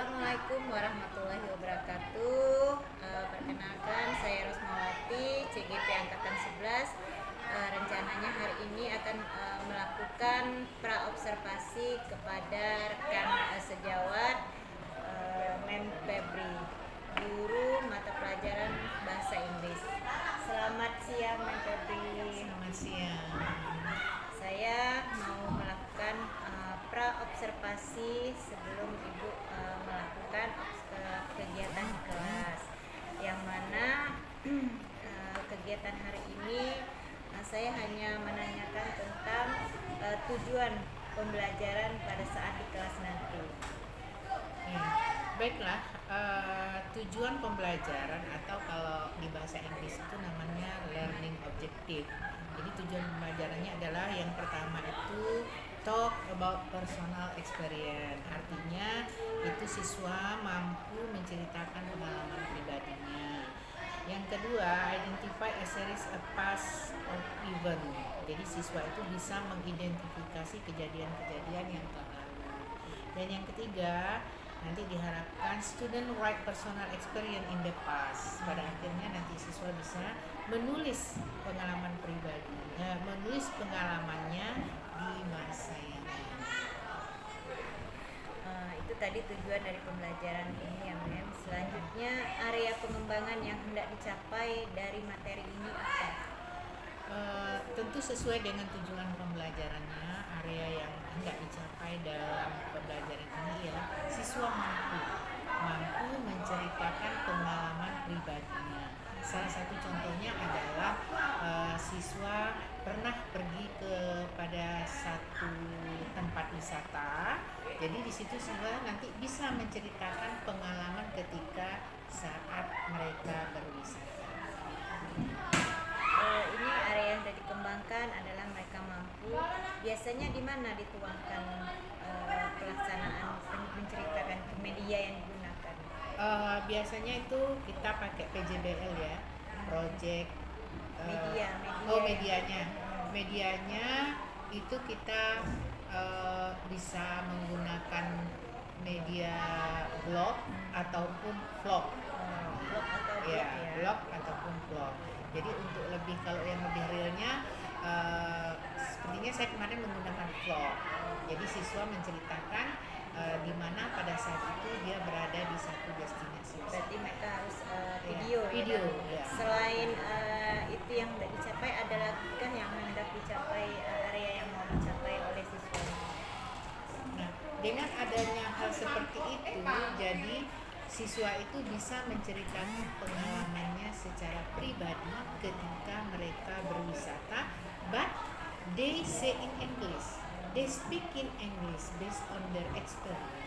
Assalamualaikum warahmatullahi wabarakatuh. Perkenalkan, saya Rosmawati, CGP Angkatan 11. Rencananya hari ini akan melakukan praobservasi kepada rekan sejawat Mem Febri, guru mata pelajaran bahasa Inggris. Selamat siang, Mem Febri. Selamat siang. Saya mau melakukan praobservasi sebelum Ibu melakukan kegiatan di kelas, yang mana kegiatan hari ini saya hanya menanyakan tentang tujuan pembelajaran pada saat di kelas nanti. Ya, baiklah, tujuan pembelajaran atau kalau di bahasa Inggris itu namanya learning objective. Jadi tujuan pembelajarannya adalah yang pertama itu talk about personal experience. Artinya itu siswa mampu menceritakan pengalaman pribadinya. Yang kedua, identify a series of past of event. Jadi siswa itu bisa mengidentifikasi kejadian-kejadian yang telah lalu. Dan yang ketiga, nanti diharapkan student write personal experience in the past. Pada akhirnya nanti siswa bisa menulis pengalaman pribadi, menulis pengalamannya di masa yang lalu. Itu tadi tujuan dari pembelajaran ini ya, Mem. Selanjutnya, area pengembangan yang hendak dicapai dari materi ini apa? Tentu sesuai dengan tujuan pembelajarannya, area yang hendak dicapai dalam pembelajaran ini ialah siswa mampu menceritakan pengalaman pribadinya. Salah satu contohnya adalah siswa pernah pergi kepada satu tempat wisata. Jadi di situ siswa nanti bisa menceritakan pengalaman ketika saat mereka berwisata. Ini area yang sudah dikembangkan adalah mereka mampu. Biasanya di mana dituangkan pelaksanaan menceritakan ke media yang digunakan? Biasanya itu kita pakai PJBL ya, project medianya itu kita bisa menggunakan media blog ataupun vlog. Blog ataupun vlog. Jadi untuk kalau yang lebih realnya, sepertinya saya kemarin menggunakan vlog. Jadi siswa menceritakan di mana pada saat itu dia berada di satu destinasi. Berarti mereka harus video. Ya. Selain itu yang hendak dicapai, ada lagi kan yang hendak dicapai, area yang mau dicapai oleh siswa? Nah, dengan adanya hal seperti itu, jadi siswa itu bisa menceritakan pengalamannya secara pribadi ketika mereka berwisata, but they say in English, they speak in English based on their experience.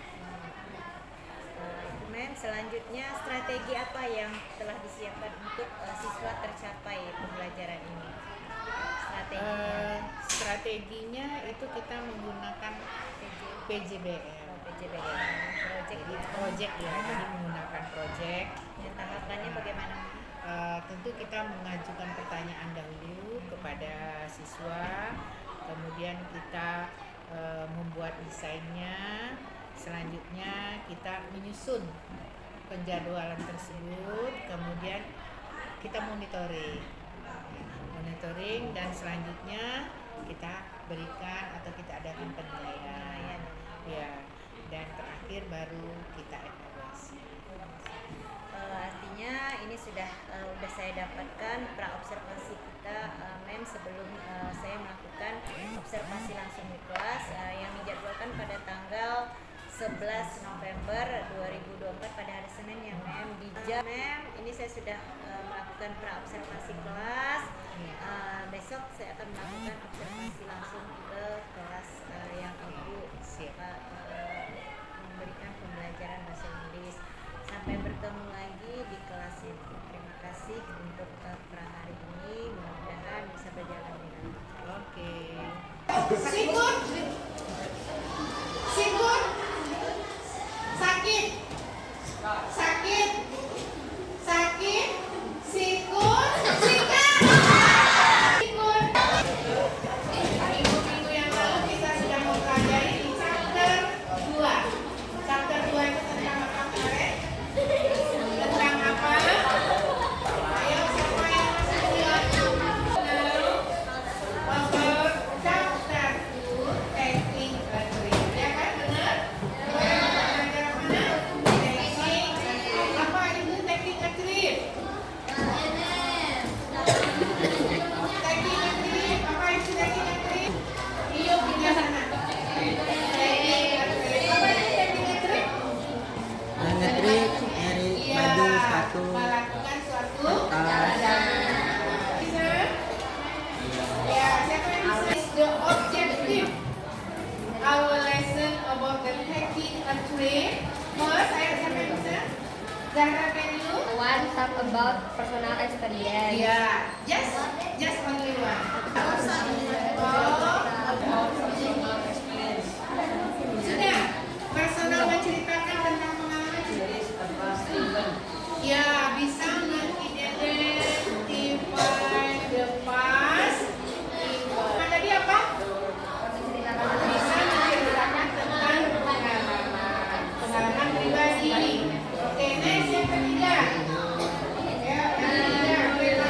Mem, selanjutnya strategi apa yang telah disiapkan untuk siswa tercapai pembelajaran ini? Strateginya itu kita menggunakan PJBL. Project ya, jadi menggunakan project. Dan tahapannya bagaimana? Tentu kita mengajukan pertanyaan dahulu kepada siswa, kemudian kita membuat desainnya, selanjutnya kita menyusun penjadwalan tersebut, kemudian kita monitoring, dan selanjutnya kita berikan atau kita adakan penilaian. Ya. Dan terakhir baru kita evaluasi. Artinya ini sudah saya dapatkan praobservasi kita, Mem, sebelum saya melakukan observasi langsung di kelas yang dijadwalkan pada tanggal 11 November 2024 pada hari Senin ya, Mem. Di jam Mem, ini saya sudah melakukan praobservasi kelas. Besok saya akan melakukan observasi langsung ke kelas yang Ibu memberikan pembelajaran bahasa Inggris. Sampai bertemu lagi di kelas ini. Terima kasih untuk pra hari ini. Mudah-mudahan bisa berjalan dengan lancar. Oke. Sikut, sakit, sikut, sikat. Minggu yang lalu kita sudah mempelajari chapter 2. Chapter 2 itu tentang is the objective. Our lesson about the taking a trip. First, ayo siapa yang bisa? Zahra, can you? One talk about personal experience. Yeah, just only one. Sudah, personal menceritakan tentang pengalaman. Ya, bisa mengidentify the past. Tadi apa? Bisa menceritakan tentang pengalaman pribadi. Oke, next yang ketiga. Ya, yang ketiga,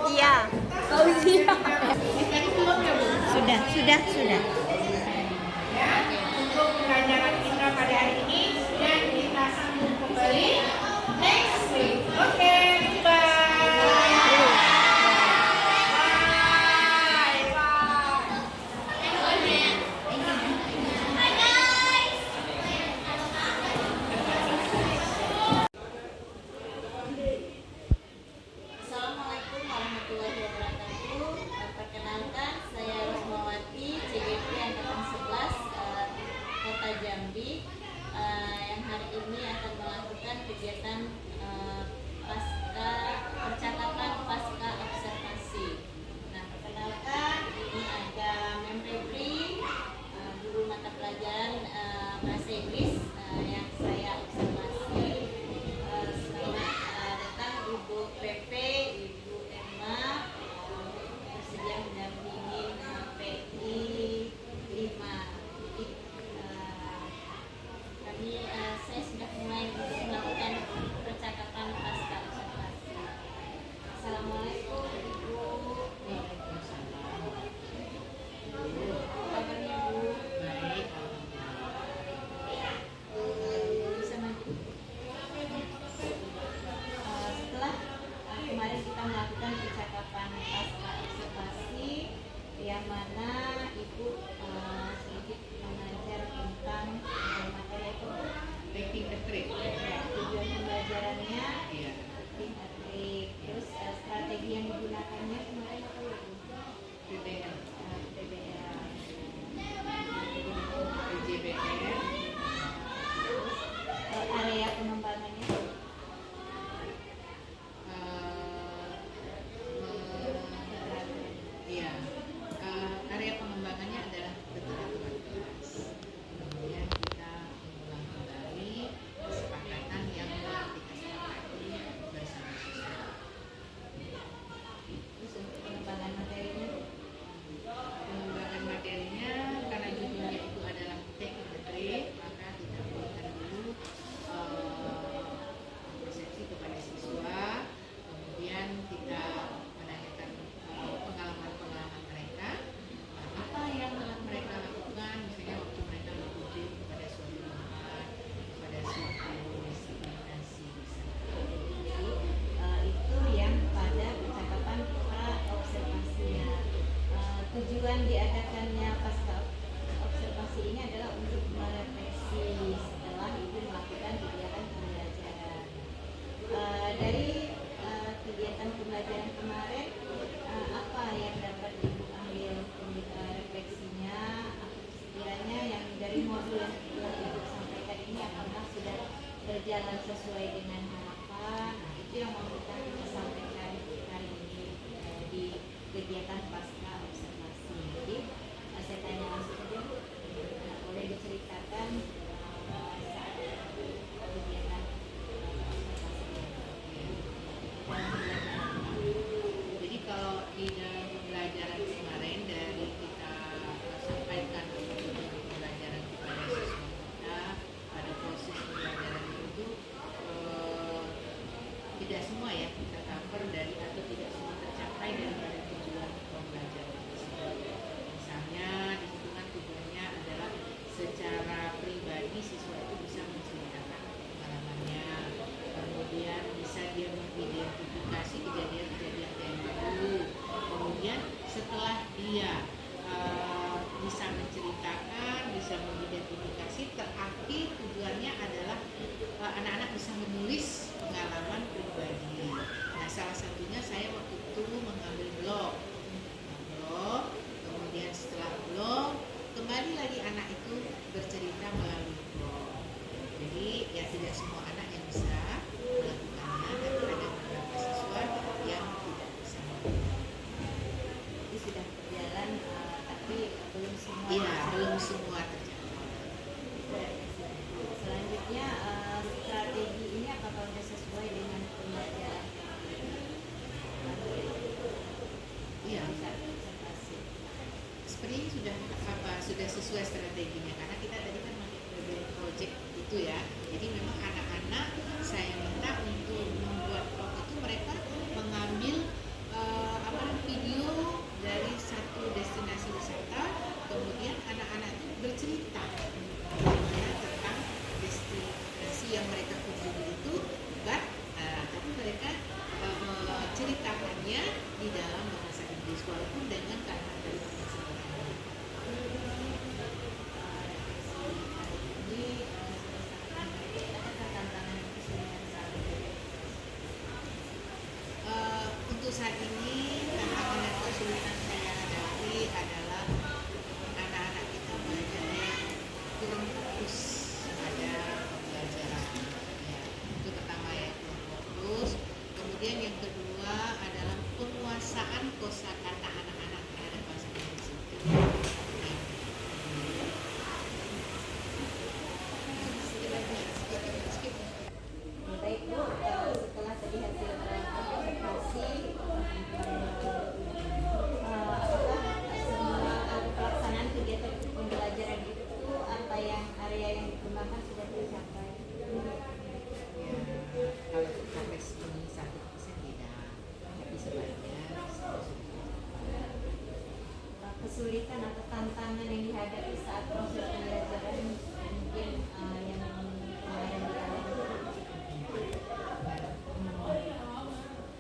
Iya. Fauzia. Tadi belum ya Bu? Sudah. Ya, untuk pelajaran kita pada hari ini dan kita sambung kembali next week. Oke, bye. Assalamualaikum warahmatullahi wabarakatuh. Perkenalkan, saya Rosmawati, CGP Angkatan 11, Kota Jambi, yang hari ini akan melakukan kegiatan percakapan pasca observasi. Nah, perkenalkan, ini ada Mem Febri, guru mata pelajaran bahasa Inggris yang saya observasi. Selamat datang Ibu PP, Ibu Emma, bersedia mendampingi PI 5. Saya sudah mulai untuk melakukan percakapan pasca observasi. Assalamualaikum Ibu. Apa kabarnya Bu? Baik. Bisa maju. Setelah kemarin kita melakukan percakapan pasca observasi yang mana Ibu sedikit mengajar tentang materi itu Taking a trip. tujuan pembelajarannya Iya. tip and trick. Terus strategi yang digunakannya kemarin apa ya Bu? PBL, PBL. PJBR, Terus area pengembangannya iya. Area pengembangannya adalah keteraturan kelas. Kemudian kita mengulang kembali kesepakatan yang telah kita sepakati bersama siswa. terus untuk pengembangan materinya Bu? Pengembangan materinya karena judulnya itu adalah Taking the Trip, maka kita berikan dulu persepsi kepada siswa, kemudian kita menanyakan pengalaman-pengalaman mereka, apa yang telah mereka lakukan, misalnya waktu mereka berkunjung kepada suatu tempat, kepada suatu destinasi wisata. Jadi itu yang pada percakapan pra observasinya. Tujuan diadakannya pasca observasi ini adalah untuk merefleksi setelah Ibu melakukan kegiatan pembelajaran. Dari kegiatan pembelajaran kemarin, apa yang dapat Ibu ambil refleksinya? Sekiranya yang dari modul yang telah Ibu sampaikan ini apakah sudah berjalan sesuai dengan harapan? Nah, itu yang mau kita sampaikan hari ini di kegiatan pasca observasi. Jadi saya tanya langsung saja Bu, boleh diceritakan saat kegiatan observasi. Jadi kalau di dalam pembelajaran kemarin dari kita sampaikan tujuan pembelajaran kepada siswa kita pada proses pembelajaran itu tidak semua ya kita cover dari atau tidak semua tercapai daripada tujuan pembelajaran tersebut. Misalnya di situ kan tujuannya adalah secara pribadi siswa itu bisa menceritakan pengalamannya, kemudian bisa dia mengidentifikasi kejadian-kejadian yang lalu, kemudian setelah dia bisa menceritakan, bisa mengidentifikasi, terakhir tujuannya adalah anak-anak bisa menulis pengalaman pribadi. Nah, salah satunya saya waktu itu mengambil blog, kemudian setelah blog kembali lagi anak itu bercerita melalui blog. Jadi ya tidak semua anak yang bisa melakukannya, tapi ada beberapa siswa yang tidak bisa melakukannya. Jadi sudah berjalan, tapi belum semua. Iya, tercapai. belum semua tercapai. Selanjutnya strategi ini apakah sudah sesuai dengan pembelajaran? Iya, Saat observasi. sepertinya sudah sesuai strateginya karena kita tadi kan pakai PBL project itu ya. Jadi memang anak-anak saya minta untuk membuat blog itu mereka saat ini tantangan dan kesulitan saya hadapi adalah anak-anak kita belajarnya kurang fokus pada pembelajaran. Ya, itu pertama ya, kurang fokus. Kemudian yang kedua adalah penguasaan kosakata anak-anak terhadap bahasa Inggris itu. Baik Bu, setelah tadi hasil observasi, apakah semua pelaksanaan kegiatan pembelajaran itu apa yang area yang dikembangkan sudah tercapai? Ya, kalau sampai ini 100% tidak, tapi sebaiknya Kesulitan atau tantangan yang dihadapi saat proses pembelajaran mungkin yang kemarin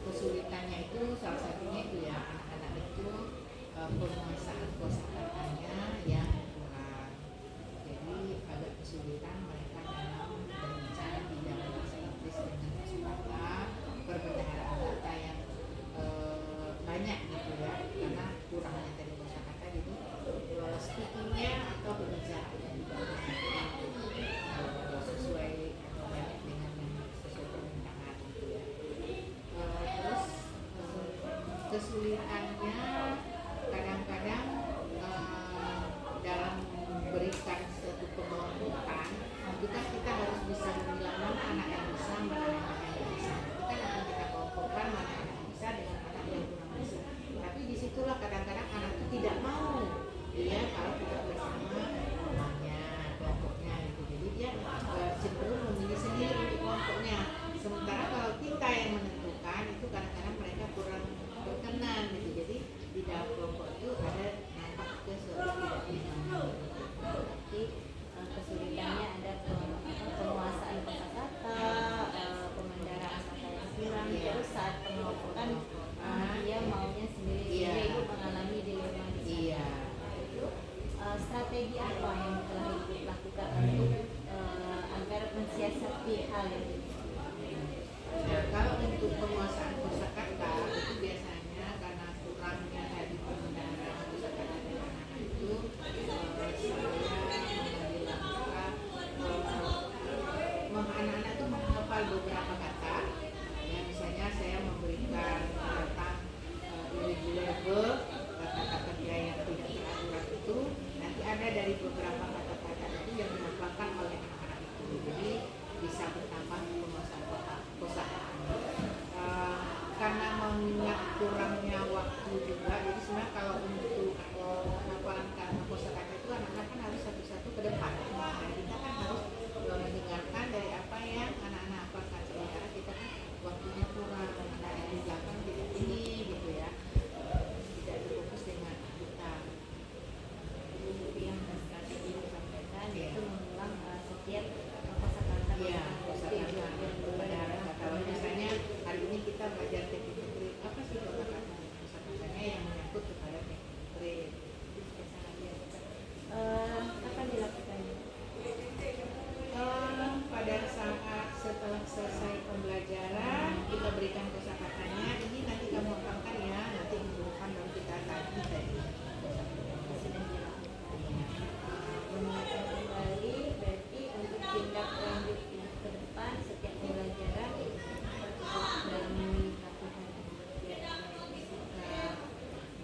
kesulitannya itu salah satunya itu ya, anak-anak itu penguasaan kosakatanya yang kurang, jadi agak kesulitan mereka dalam berbicara di dalam bahasa Inggris dengan kosakata perbendaharaan kata yang banyak gitu ya, karena kurangnya tadi kosakata, jadi speakingnya atau berbicaranya juga sesuai atau banyak dengan yang sesuai permintaan gitu ya. Terus kesulitannya kadang-kadang dalam memberikan suatu kelompokkan itu kan kita harus bisa memilah mana anak yang bisa, mana anak yang tidak bisa. Itu kan akan kita kelompokkan mana anak yang bisa dengan anak yang kurang bisa. Tapi disitulah kadang-kadang anak itu tidak mau, ya kalau tidak bersama temannya, kelompoknya gitu. Jadi dia cenderung memilih sendiri untuk kelompoknya. Sementara kalau kita yang menentukan itu kadang-kadang mereka kurang berkenan gitu. Jadi di dalam kelompok itu ada nampak ketidaknyaman. berarti kesulitannya ada penguasaan kosakata, pemendaraan kata yang kurang, terus saat pengelompokan dia maunya sendiri-sendiri, Iya. Ibu mengalami dilema di sana. Iya. Itu strategi apa yang telah Ibu lakukan untuk agar mensiasati hal yang ini? Nah, kalau untuk penguasaan kosakata itu biasanya karena kurangnya tadi pembendaharaan kosakata dari anak-anak itu, saya mengambil langkah anak-anak itu menghafal beberapa kata. Ya, misalnya saya memberikan tentang irregular verb, kata-kata kerja yang tidak teratur itu, nanti ada dari beberapa kata-kata itu yang dihafalkan oleh anak-anak itu. Jadi bisa bertambah penguasaan kosakata. Karena mengingat kurangnya waktu juga, jadi sebenarnya kalau untuk hafalan kata kosakata itu anak-anak kan harus satu-satu ke depan. Nah, kita kan harus mendengarkan dari apa yang anak-anak hafalkan, sementara kita kan waktunya kurang, anak yang di belakang tidak ini gitu ya, tidak terfokus dengan kita. Jadi yang strategi yang disampaikan Iya. itu mengulang setiap kosakata. Iya, kosakata pembendaharaan kata. Misalnya hari ini kita belajar teknik trade, apa sih kosakatanya yang menyangkut kepada teknik trade? Kapan dilakukannya? Pada saat setelah selesai pembelajaran kita berikan kosakatanya, ini nanti kamu hafalkan ya, nanti minggu depan baru kita tadi tadi. Sudah dilakukan. Mengingatkan kembali berarti untuk tindak lanjut ke depan setiap pembelajaran dalam latihan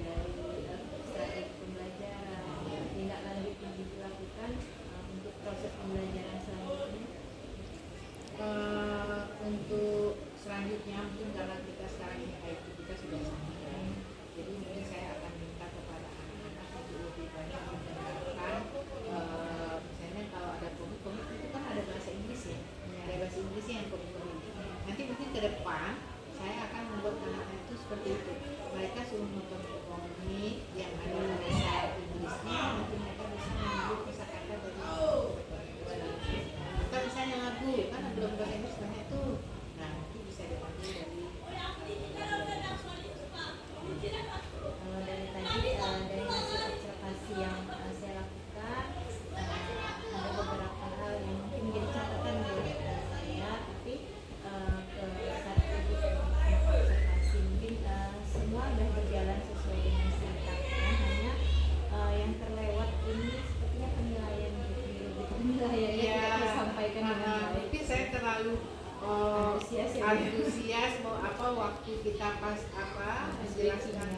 dari strategi pembelajaran, tindak lanjut yang dilakukan untuk proses pembelajaran selanjutnya. Untuk selanjutnya mungkin karena kita sekarang ini IT kita sudah sampai, jadi mungkin saya akan minta kepada anak-anak untuk lebih banyak mendengarkan. Misalnya kalau ada komik itu kan ada bahasa Inggris ya, ada bahasa Inggrisnya yang komik. Nanti mungkin ke depan saya akan membuat anak-anak itu seperti itu. Mereka suruh nonton komik yang ada bahasa Inggrisnya, nanti mereka bisa mengambil kosakata dari atau misalnya lagu kan belum bahasa Inggris banyak tuh, nah nanti bisa diambil dari Kalau dari tadi dari hasil observasi yang saya lakukan ada beberapa hal yang mungkin menjadi catatan buat saya, tapi ke saat ibu observasi mungkin antusias ya. antusias mau apa waktu kita pas apa menjelaskan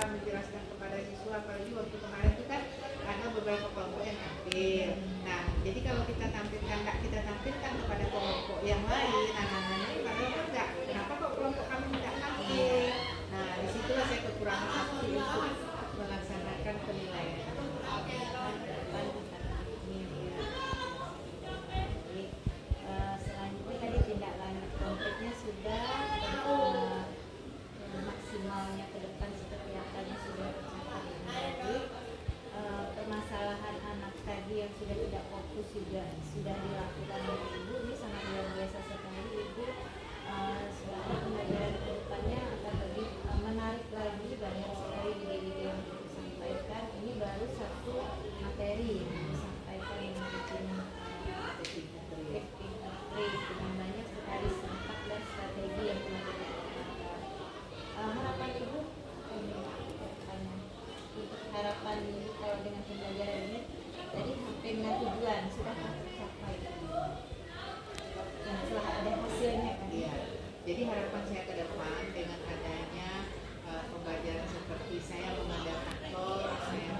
menjelaskan kepada siswa, apalagi waktu kemarin itu kan ada beberapa kelompok yang tampil. Nah, jadi kalau kita tampilkan kepada kelompok yang lain, anak-anak ini padahal enggak, kenapa kok kelompok kami tidak tampil? Nah, disitulah saya kekurangan waktu untuk melaksanakan penilaian. Selanjutnya tadi tindak lanjut konkretnya sudah maksimalnya ke depan seperti yang tadi sudah tercatat dengan baik. Permasalahan anak tadi yang sudah tidak fokus juga sudah dilakukan oleh ibu. Ini sangat luar biasa sekali ibu. Selama pembelajaran ke depannya akan lebih menarik lagi, banyak sekali ide-ide yang disampaikan. Ini baru satu materi yang disampaikan yang bikin dengan banyak sekali dampak dan strategi yang telah kita lakukan. Harapan ibu untuk harapan ibu kalau dengan pembelajaran ini tadi sampai dengan tujuan sudah tercapai yang telah ada hasilnya kan? Iya. Jadi harapan saya ke depan dengan adanya pembelajaran seperti saya mengadakan talk, saya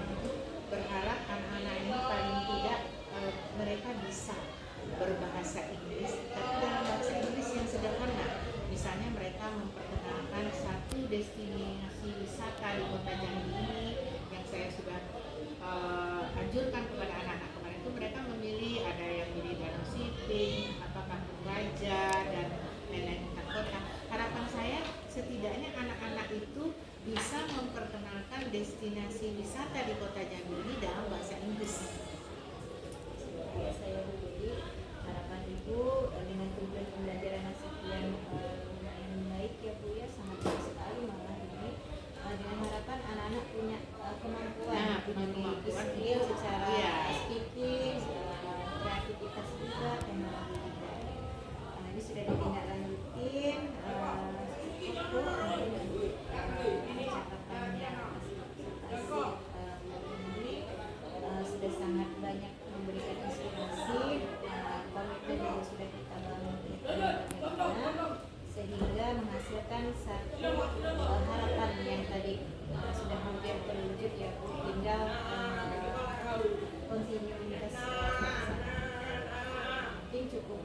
berharap anak-anak ini paling tidak mereka bisa berbahasa Inggris, tapi dalam bahasa Inggris yang sederhana. Misalnya mereka memperkenalkan satu destinasi wisata di Kota Jambi ini yang saya sudah anjurkan kepada anak-anak kemarin itu, mereka memilih, ada yang milih Danau Siping, Kampung Baja dan lain-lain tentang kota. Harapan saya setidaknya anak-anak itu bisa memperkenalkan destinasi wisata di Kota Jambi ini dalam bahasa Inggris. Saya jadi harapan ibu dengan tujuan pembelajaran sekian lumayan baik ya Bu ya, sangat baik sekali malah ini dengan harapan anak-anak punya kemampuan memiliki skill secara speaking, kreativitas juga, teknologi juga. Ini sudah ditindaklanjutin itu catatannya presentasi ini sudah sangat banyak memberikan inspirasi, komitmen yang sudah kita bangun sehingga menghasilkan satu harapan yang tadi sudah hampir terwujud ya, tinggal kontinuitas mungkin cukup